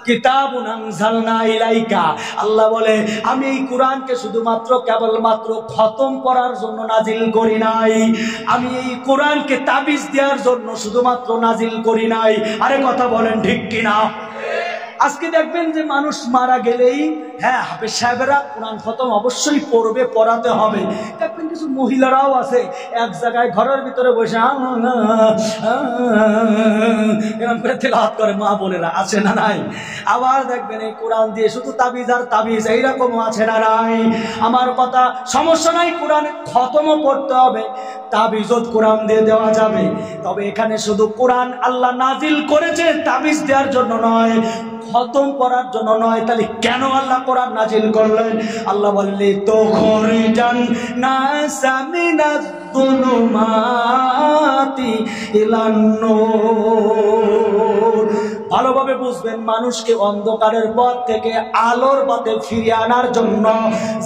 কিতাবুন আনজালনা ইলাইকা, আল্লাহ বলে আমি এই কোরআনকে শুধুমাত্র কেবলমাত্র খতম করার জন্য নাজিল করি নাই, আমি এই কোরআনকে তাবিজ দেওয়ার জন্য শুধুমাত্র নাজিল করি নাই। আরে কথা বলেন ঠিক কিনা? আজকে দেখবেন যে মানুষ মারা গেলেই হ্যাঁ হাফেজ সাহেবেরা কোরআন খতম অবশ্যই পড়বে, পড়াতে হবে। দেখবেন কিছু মহিলারাও আছে এক জায়গায় ঘরের ভিতরে বসে এরকম করে তেলাওয়াত করে, মা বোনেরা আছে না নাই? আবার দেখবেন এই কোরআন দিয়ে শুধু তাবিজ আর তাবিজ, এইরকমও আছে না নাই? আমার কথা, সমস্যা নাই, কোরআন খতমও পড়তে হবে, তাবিজও কোরআন দিয়ে দেওয়া যাবে। তবে এখানে শুধু কোরআন আল্লাহ নাজিল করেছে তাবিজ দেওয়ার জন্য নয়, খতম করার জন্য নয়। তাহলে কেন আল্লাহ কোরআন নাজিল করলেন? আল্লাহ বললে তো খরিজান নাসা মিনাজ যুলুমাতি ইলান নূর। ভালোভাবে বুঝবেন, মানুষকে অন্ধকারের পথ থেকে আলোর পথে ফিরিয়ে আনার জন্য,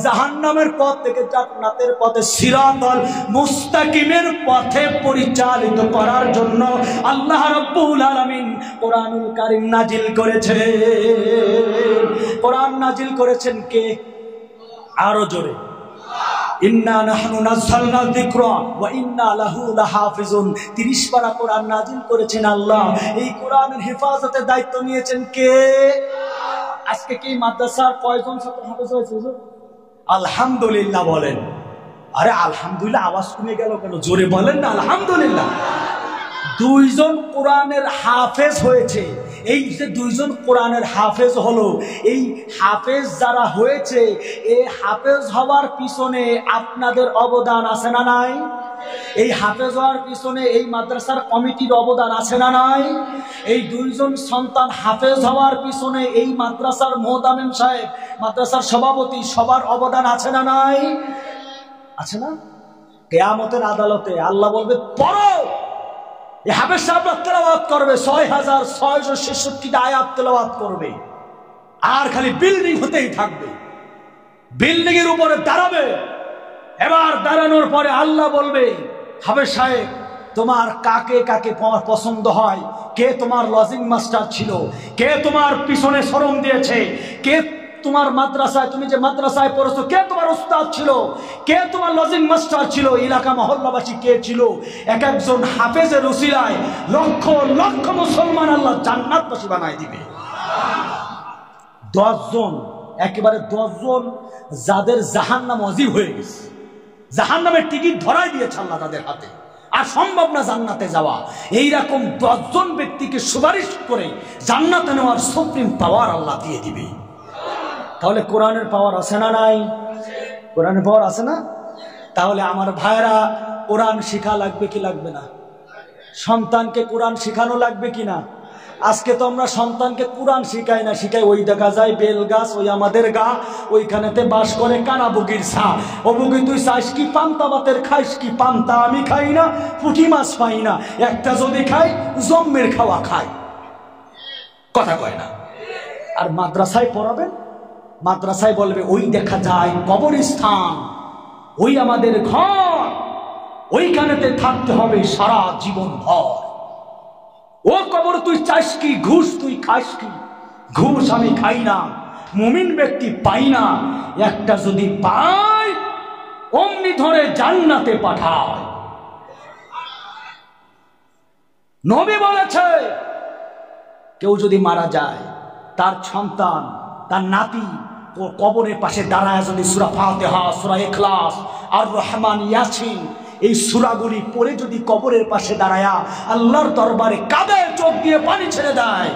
জাহান্নামের পথ থেকে জান্নাতের পথে, সিরাতাল মুস্তাকিমের পথে পরিচালিত করার জন্য আল্লাহ রাব্বুল আলামিন কোরআনুল কারীম নাজিল করেছে। কোরআন নাজিল করেছেন কে? আরো জোরে, ইন্না নাহনু নাযালনা যিকরা ওয়া ইন্না লাহু লাহাফিজুন। 30 পারা কোরআন নাজিল করেছেন আল্লাহ। এই কোরআনের হেফাজতের দায়িত্ব নিয়েছেন কে? আজকে কি মাদ্রাসার কয়জন ছাত্র হাফেজ হয়েছে হুজুর? আলহামদুলিল্লাহ বলেন। আরে আলহামদুলিল্লাহ আওয়াজ কমে গেল কেন? জোরে বলেন না আলহামদুলিল্লাহ। 2 জন কোরআনের হাফেজ হয়েছে। এই যে 2 জন কোরআনের হাফেজ হলো, এই হাফেজ যারা হয়েছে, এই হাফেজ হওয়ার পিছনে আপনাদের অবদান আছে না নাই? এই হাফেজ হওয়ার পিছনে এই মাদ্রাসার কমিটির অবদান আছে না নাই? এই 2 জন সন্তান হাফেজ হওয়ার পিছনে এই মাদ্রাসার মোহতামিম সাহেব, মাদ্রাসার সভাপতি, সবার অবদান আছে না নাই? আছে না? কিয়ামতের আদালতে আল্লাহ বলবে পড়ো, এই হাফেজ সাহেবরা তেলাওয়াত করবে, 6666টা আয়াত তেলাওয়াত করবে, আর খালি বিল্ডিং হতেই থাকবে, বিল্ডিং এর উপরে দাঁড়াবে। এবার দাঁড়ানোর পরে আল্লাহ বলবে, হাফেজ সাহেব তোমার কাকে কাকে পছন্দ হয়, কে তোমার লজিং মাস্টার ছিল, কে তোমার পিছনে শরম দিয়েছে, কে তোমার মাদ্রাসায়, তুমি যে মাদ্রাসায় পড়েছো, কে তোমার উস্তাদ ছিল, কে তোমার লজিং মাস্টার ছিল, এলাকা মহল্লাবাসী কে ছিল। এক একজন হাফেজের উসিলায় লক্ষ লক্ষ মুসলমান আল্লাহ জান্নাতবাসী বানায় দিবে। 10 জন, একেবারে 10 জন যাদের জাহান্নাম ওয়াজিব হয়ে গেছে, জাহান্নামের টিকিট ধরাই দিয়েছে আল্লাহ তাদের হাতে, আর সম্ভব না জান্নাতে যাওয়া, এইরকম 10 জন ব্যক্তিকে সুপারিশ করে জান্নাতে নেওয়ার সুপ্রিম পাওয়ার আল্লাহ দিয়ে দিবে। তাহলে কোরআনের পাওয়ার আছে না নাই? কোরআনের পাওয়ার আছে না? তাহলে আমার ভাইরা, কোরআন শিখা লাগবে কি লাগবে না? সন্তানকে কোরআন শিখানো লাগবে কি না? আজকে তো আমরা সন্তানকে কোরআন শিখাই না, শিখাই ওই দেখা যায় বেল গাছ, ওই আমাদের গা, ওইখানেতে বাস করে কানা বুগির ছা। ও বুগি তুই চাইস কি পান্তা ভাতের, খাইস কি পান্তা? আমি খাই না, পুঁটি মাছ পাই না, একটা যদি খাই জম্মের খাওয়া খাই, কথা কয় না। আর মাদ্রাসায় পড়াবেন, মাদ্রাসায় বলবে ওই দেখা যায় কবরস্থান, ওই আমাদের ঘর, ওইখানেতে থাকতে হবে সারা জীবন ভর। ও কবর তুই চাস কি? ঘুষ তুই খাস কি? ঘুষ আমি খাই না, মুমিন ব্যক্তি পাই না, একটা যদি পাই অমনি ধরে জান্নাতে পাঠায়। নবী বলেছে কেউ যদি মারা যায়, তার সন্তান, তার নাতি কবরের পাশে দাঁড়ায় যদি সূরা ফাতিহা, সূরা ইখলাস, আর রহমান, ইয়াসিন, এই সূরাগুলি পড়ে যদি কবরের পাশে দাঁড়ায়া আল্লাহর দরবারে কাঁদে, চোখ দিয়ে পানি ছেড়ে দেয়,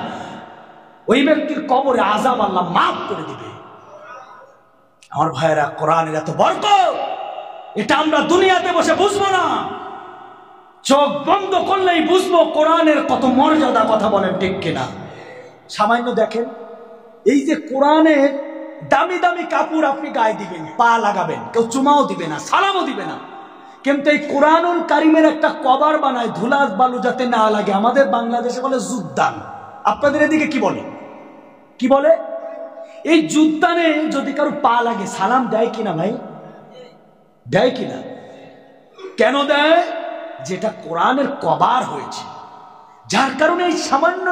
ওই ব্যক্তির কবরে আযাব আল্লাহ মাফ করে দিবে। আমার ভাইয়েরা, কোরআনের এত বরকত, এটা আমরা দুনিয়াতে বসে বুঝবো না, চোখ বন্ধ করলেই বুঝবো কোরআনের কত মর্যাদা। কথা বলেন ঠিক কিনা? সামান্য দেখেন, এই যে কোরআনের দামি দামি কাপড় আপনি গায়ে দিবেন, পা লাগাবেন, কেউ চুমাও দিবে না, সালামও দিবে না, কিন্তু এই কোরআনুল কারীমের একটা কভার বানায় ধুলা বালু যাতে না লাগে। আমাদের বাংলাদেশে বলে জুদ্দান, আপনাদের এদিকে কি বলে? কি বলে? এই জুদ্দানে যদি কারো পা লাগে সালাম দেয় কিনা ভাই? দেয় কিনা? কেন দেয়? যেটা কোরআনের কভার হয়েছে, যার কারণে এই সামান্য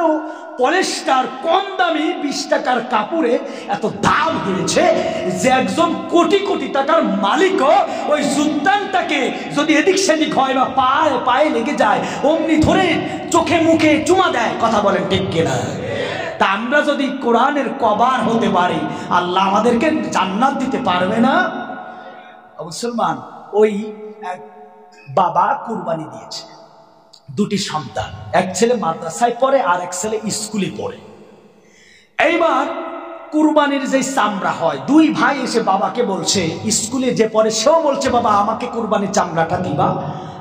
পলেস্টার কম দামি 20 টাকার কাপড়ে এত দাম হয়েছে যে একজন কোটি কোটি টাকার মালিকও ওই জুদ্দানটাকে যদি এদিক সেদিক হয় বা পায়ে পায়ে লেগে যায় অমনি ধরে চোখে মুখে চুমা দেয়। কথা বলেন ঠিক কিনা? তা আমরা যদি কোরআনের কভার হতে পারি আল্লাহ আমাদেরকে জান্নাত দিতে পারবে না? মুসলমান, ওই এক বাবা কুরবানি দিয়েছে, দুটি সন্তান, এক ছেলে মাদ্রাসায় পড়ে আর এক ছেলে স্কুলে পড়ে। এইবার কুরবানির যে চামড়া হয়, দুই ভাই এসে বাবাকে বলছে, স্কুলে যে পড়ে সেও বলছে বাবা আমাকে কুরবানির চামড়াটা দিবা,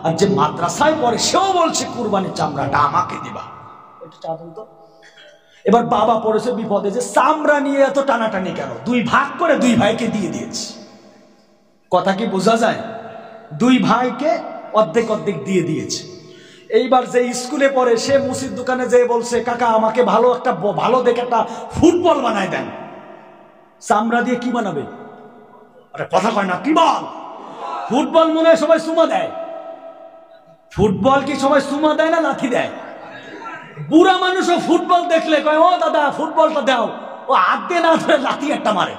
আর যে মাদ্রাসায় পড়ে সেও বলছে কুরবানির চামড়াটা আমাকে দিবা। এটা চাঁদন তো। এবার বাবা পড়েছে বিপদে যে চামড়া নিয়ে এত টানাটানি কেন, দুই ভাগ করে দুই ভাইকে দিয়ে দিয়েছে। কথা কি বোঝা যায়? দুই ভাইকে অর্ধেক অর্ধেক দিয়ে দিয়েছে। এইবার যে স্কুলে পড়ে সে মুসির দোকানে যেয়ে বলছে কাকা আমাকে ভালো দেখে একটা ফুটবল বানায় দেন। চামড়া দিয়ে কি বানাবে? আরে কথা কয় না, কি বল? ফুটবল মনে হয় সবাই চুমা দেয়। ফুটবল কি সবাই চুমা দেয় না লাথি দেয়? বুড়া মানুষও ফুটবল দেখলে কয় ও দাদা ফুটবলটা দাও, ও হাত দিয়ে না ধরে লাথি একটা মারে।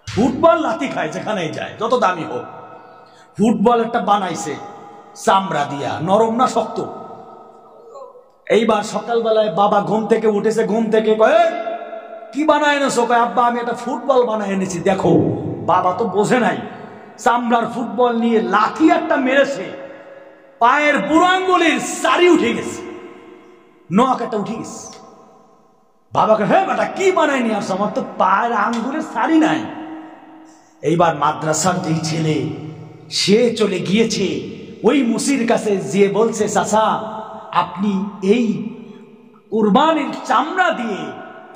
ফুটবল লাথি খায় যেখানেই যায়, যত দামি হোক। ফুটবল একটা বানাইছে চামড়া দিয়া, নরম না শক্ত। এইবার সকালবেলায় বাবা ঘুম থেকে উঠেছে, ঘুম থেকে কয়ে কি বানায় এনেছো? কয় আব্বা আমি একটা ফুটবল বানায় এনেছি দেখো। বাবা তো বোঝে নাই, চামড়ার ফুটবল নিয়ে লাথি একটা মেরেছে, পায়ের বুড়ো আঙ্গুলের সারি উঠে গেছে, নখ একটা উঠে গেছে। বাবাকে হ্যাঁ বেটা কি বানায় নিয়ে আসছো? আমার তো পায়ের আঙ্গুলের সারি নাই। এইবার মাদ্রাসার যেই ছেলে সে চলে গিয়েছে ওই মুসির কাছে যে বলছে চাচা আপনি এই কুরবানির চামড়া দিয়ে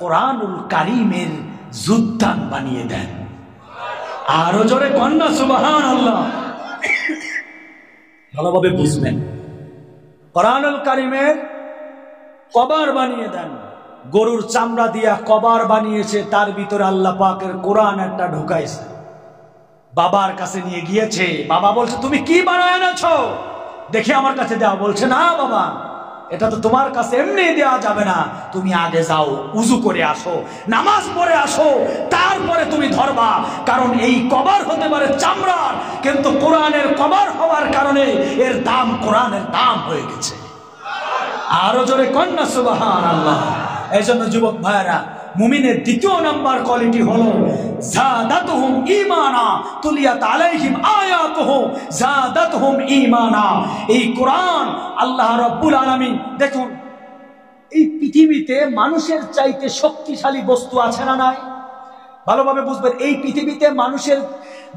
কোরআনুল কারীমের জুদ্দান বানিয়ে দেন। আরো জোরে কন্যা সুবহানাল্লাহ। ভালোভাবে বুঝবেন, কোরআনুল কারীমের কভার বানিয়ে দেন। গরুর চামড়া দিয়া কভার বানিয়েছে, তার ভিতরে আল্লাহ পাকের কোরআন একটা ঢুকাইছে। বাবার কাছে নিয়ে গিয়েছে, বাবা বলছে তুমি কি বানায় এনেছো দেখে আমার কাছে দাও। বলছে না বাবা এটা তো তোমার কাছে এমনি দেওয়া যাবে না, তুমি আগে যাও উজু করে আসো, নামাজ পড়ে আসো, তারপরে তুমি ধরবা। কারণ এই কভার হতে পারে চামড়ার, কিন্তু কোরআনের কভার হওয়ার কারণে এর দাম কোরআনের দাম হয়ে গেছে। আরো জোরে কন্যা সুবহানাল্লাহ। এই জন্য যুবক ভাইরা, মুমিনের দ্বিতীয় নাম্বার কোয়ালিটি হলো যাদাতুহুম ঈমানা তুলিয়াত আলাইহিম আয়াতুহু যাদাতুহুম ঈমানা। এই কোরআন আল্লাহ রাব্বুল আলামিন, দেখুন এই পৃথিবীতে মানুষের চাইতে শক্তিশালী বস্তু আছে না নাই? ভালোভাবে বুঝবেন, এই পৃথিবীতে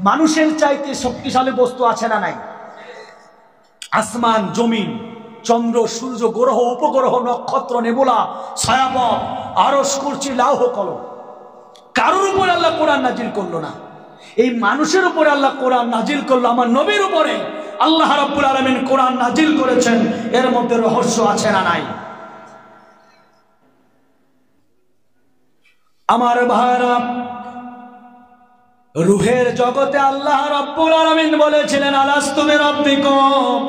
মানুষের চাইতে শক্তিশালী বস্তু আছে না নাই? আসমান জমিন, চন্দ্র সূর্য গ্রহ উপগ্রহ নক্ষত্র নেবুলা ছায়াপথ আরশ কুরসি লৌহ কলম, কারোর উপরে আল্লাহ কোরআন নাজিল করলো না। এই মানুষের উপরে আল্লাহ কোরআন নাজিল করলো, আমার নবীর উপরে আল্লাহ রাব্বুল আলামিন কোরআন নাজিল করেছেন। এর মধ্যে রহস্য আছে না নাই? আমার ভাইরা, রূহের জগতে আল্লাহ রাব্বুল আলামিন বলেছিলেন আলাস্তু বিরাব্বিকুম,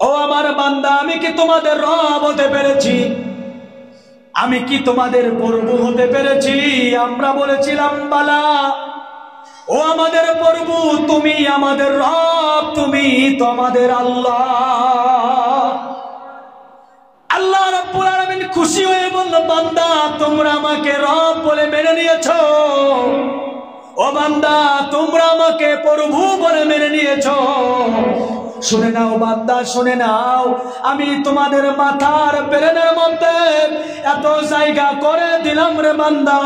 ও আমার বান্দা আমি কি তোমাদের রব হতে পেরেছি? আমি কি তোমাদের প্রভু হতে পেরেছি? আমরা বলেছিলাম বালা। ও আমাদের প্রভু, তুমি আমাদের রব, তুমি তো আমাদের আল্লাহ। আল্লাহ রাব্বুল আলামিন খুশি হয়ে বলল বান্দা তোমরা আমাকে রব বলে মেনে নিয়েছো, ও বান্দা তোমরা আমাকে প্রভু বলে মেনে নিয়েছো। শুনে নাও বান্দা, শুনে নাও, আমি তোমাদের মাথার ব্রেনের মধ্যে এত জায়গা করে দিলাম রে বান্দা,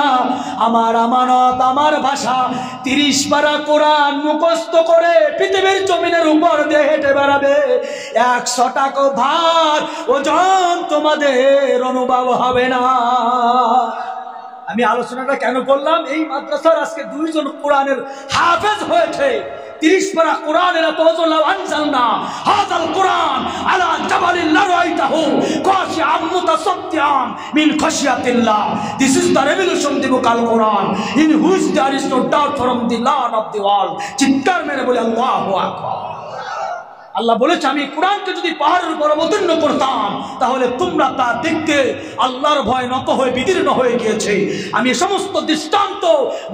আমার আমানত, আমার ভাষা 30 পারা কোরআন মুখস্থ করে পৃথিবীর জমিনের উপর দিয়ে হেঁটে বেড়াবে। 100 টাকা ভার ওজন তোমাদের অনুভব হবে না। আমি আলোচনাটা কেন করলাম? এই মাদ্রাসার আজকে 2 জন কোরআনের হাফেজ হয়েছে। 30 পারা কোরআনের এত ওজন, লাউ আনজালনা হাযাল কোরআন আলা জাবালিন লারাইতাহু খাশিআম মুতাসাদ্দিআন মিন খাশিয়াতিল্লাহ। This is the revolution the book Al Quran in which there is no doubt from the Lord of the world. চিৎকার মেরে বলে আল্লাহু আকবার। আল্লাহ বলেছে আমি কোরআনকে যদি পাহাড়ের উপর অবতীর্ণ করতাম তাহলে তোমরা তা দেখতে আল্লাহর ভয় নত হয়ে বিদীর্ণ হয়ে গিয়েছে। আমি সমস্ত দৃষ্টান্ত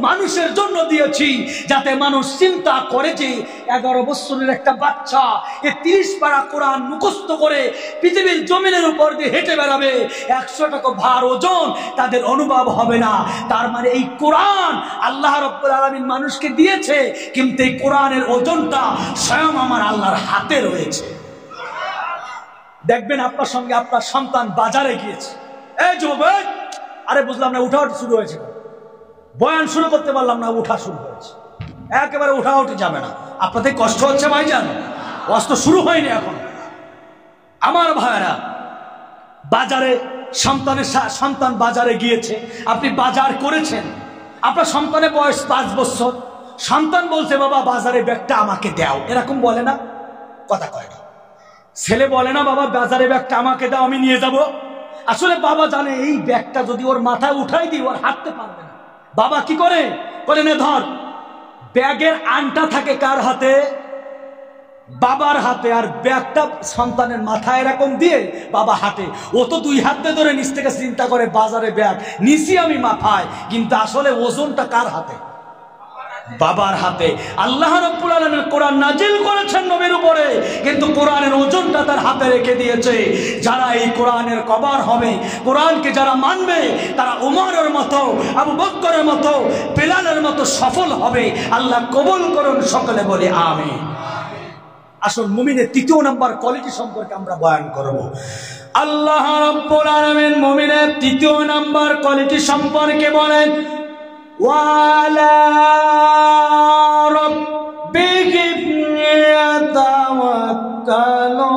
মানুষের জন্য দিয়েছি যাতে মানুষ চিন্তা করে যে 11 বছরের একটা বাচ্চা এ 30 পারা কোরআন মুখস্থ করে পৃথিবীর জমিনের উপর দিয়ে হেঁটে বেড়াবে, 100 টাকা ভার ওজন তাদের অনুভব হবে না। তার মানে এই কোরআন আল্লাহ রাব্বুল আলামিন মানুষকে দিয়েছে, কিন্তু এই কোরআনের ওজনটা স্বয়ং আমার আল্লাহর হাতে রয়েছে। দেখবেন আপনার সঙ্গে আপনার সন্তান বাজারে গিয়েছে, এই যুবক, আরে বুঝলাম না উঠা শুরু হয়েছে, বয়ান শুরু করতে পারলাম না, উঠা শুরু হয়েছে, একেবারে উঠা উঠে যাবে না। আপনাদের কষ্ট হচ্ছে ভাইজান, কষ্ট শুরু হয়নি এখন। আমার ভাইরা বাজারে সন্তান বাজারে গিয়েছে, আপনি বাজার করেছেন, আপনার সন্তানের বয়স 5 বছর, সন্তান বলছে বাবা বাজারে ব্যাগটা আমাকে দাও, এরকম বলে না? কথা কয় না। ছেলে বলে না বাবা বাজারে ব্যাগটা আমাকে দাও আমি নিয়ে যাব? আসলে বাবা জানে এই ব্যাগটা যদি ওর মাথায় উঠাই দিই ওর হাঁটতে পারবে না। বাবা কি করে, বলে নে ধর। ব্যাগের আনটা থাকে কার হাতে? বাবার হাতে। আর ব্যাগটা সন্তানের মাথায় এরকম দিয়ে বাবা হাঁটে। ও তো 2 হাতে ধরে নিচ থেকে চিন্তা করে বাজারে ব্যাগ নিছি আমি মাথায়, কিন্তু আসলে ওজনটা কার হাতে? বাবার হাতে। আল্লাহ রাব্বুল আলামিন কোরআন নাজিল করেছেন নবীর উপরে, কিন্তু কোরআনের ওজনটা তার হাতে রেখে দিয়েছে। যারা এই কোরআনের কবর হবে, কোরআনকে যারা মানবে, তারা উমরের মতো, আবু বকরের মতো, বেলালের মতো সফল হবে। আল্লাহ কবুল করুন, সকলে বলি আমিন। আসল মুমিনের 3য় নাম্বার কোয়ালিটি সম্পর্কে আমরা বয়ান করব। আল্লাহ রাব্বুল আলামিন মুমিনের 3য় নাম্বার কোয়ালিটি সম্পর্কে বলেন, وعلى ربهم يتوكلون